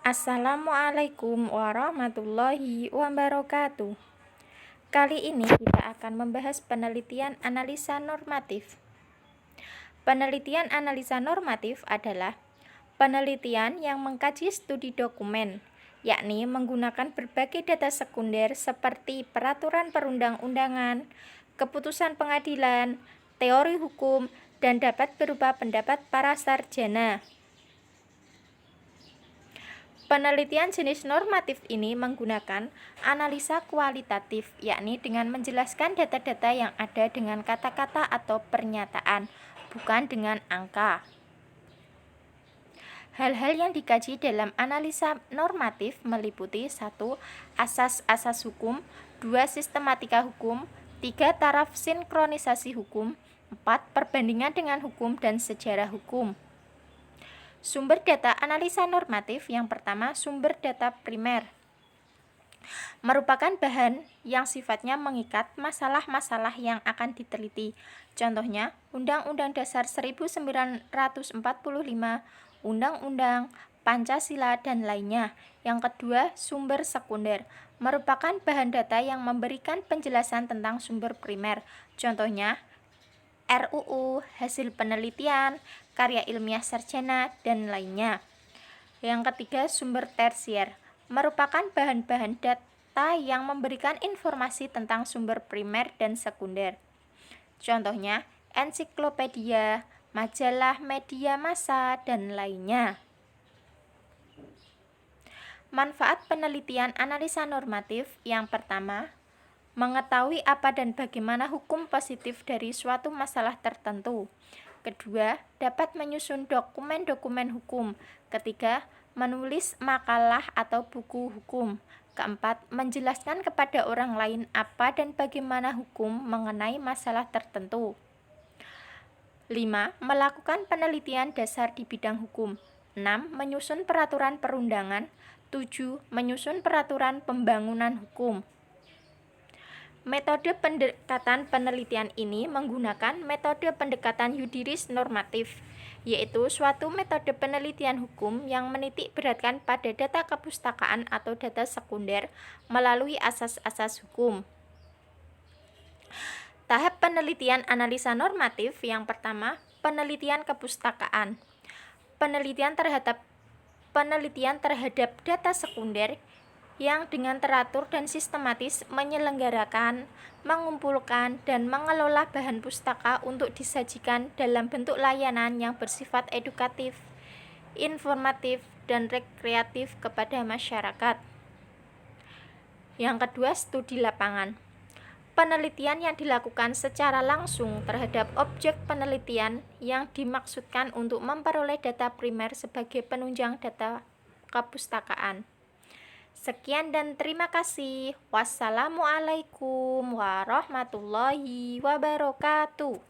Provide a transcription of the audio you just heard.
Assalamualaikum warahmatullahi wabarakatuh. Kali ini kita akan membahas penelitian analisa normatif. Penelitian analisa normatif adalah penelitian yang mengkaji studi dokumen, yakni menggunakan berbagai data sekunder seperti peraturan perundang-undangan, keputusan pengadilan, teori hukum, dan dapat berupa pendapat para sarjana. Penelitian jenis normatif ini menggunakan analisa kualitatif, yakni dengan menjelaskan data-data yang ada dengan kata-kata atau pernyataan, bukan dengan angka. Hal-hal yang dikaji dalam analisa normatif meliputi 1. Asas-asas hukum, 2. Sistematika hukum, 3. Taraf sinkronisasi hukum, 4. Perbandingan dengan hukum dan sejarah hukum. Sumber data analisa normatif yang pertama, sumber data primer. Merupakan bahan yang sifatnya mengikat masalah-masalah yang akan diteliti. Contohnya, Undang-Undang Dasar 1945, Undang-Undang Pancasila, dan lainnya. Yang kedua, sumber sekunder. Merupakan bahan data yang memberikan penjelasan tentang sumber primer. Contohnya, RUU, hasil penelitian, karya ilmiah sarjana, dan lainnya. Yang ketiga, sumber tersier. Merupakan bahan-bahan data yang memberikan informasi tentang sumber primer dan sekunder. Contohnya, ensiklopedia, majalah, media massa, dan lainnya. Manfaat penelitian analisa normatif yang pertama, mengetahui apa dan bagaimana hukum positif dari suatu masalah tertentu. Kedua, dapat menyusun dokumen-dokumen hukum. Ketiga, menulis makalah atau buku hukum. Keempat, menjelaskan kepada orang lain apa dan bagaimana hukum mengenai masalah tertentu. 5. Melakukan penelitian dasar di bidang hukum. 6. Menyusun peraturan perundangan. 7. Menyusun peraturan pembangunan hukum. Metode pendekatan penelitian ini menggunakan metode pendekatan yudiris normatif, yaitu suatu metode penelitian hukum yang menitik beratkan pada data kepustakaan atau data sekunder melalui asas-asas hukum. Tahap penelitian analisa normatif yang pertama, penelitian kepustakaan. Penelitian terhadap data sekunder yang dengan teratur dan sistematis menyelenggarakan, mengumpulkan, dan mengelola bahan pustaka untuk disajikan dalam bentuk layanan yang bersifat edukatif, informatif, dan rekreatif kepada masyarakat. Yang kedua, studi lapangan. Penelitian yang dilakukan secara langsung terhadap objek penelitian yang dimaksudkan untuk memperoleh data primer sebagai penunjang data kepustakaan. Sekian dan terima kasih. Wassalamualaikum warahmatullahi wabarakatuh.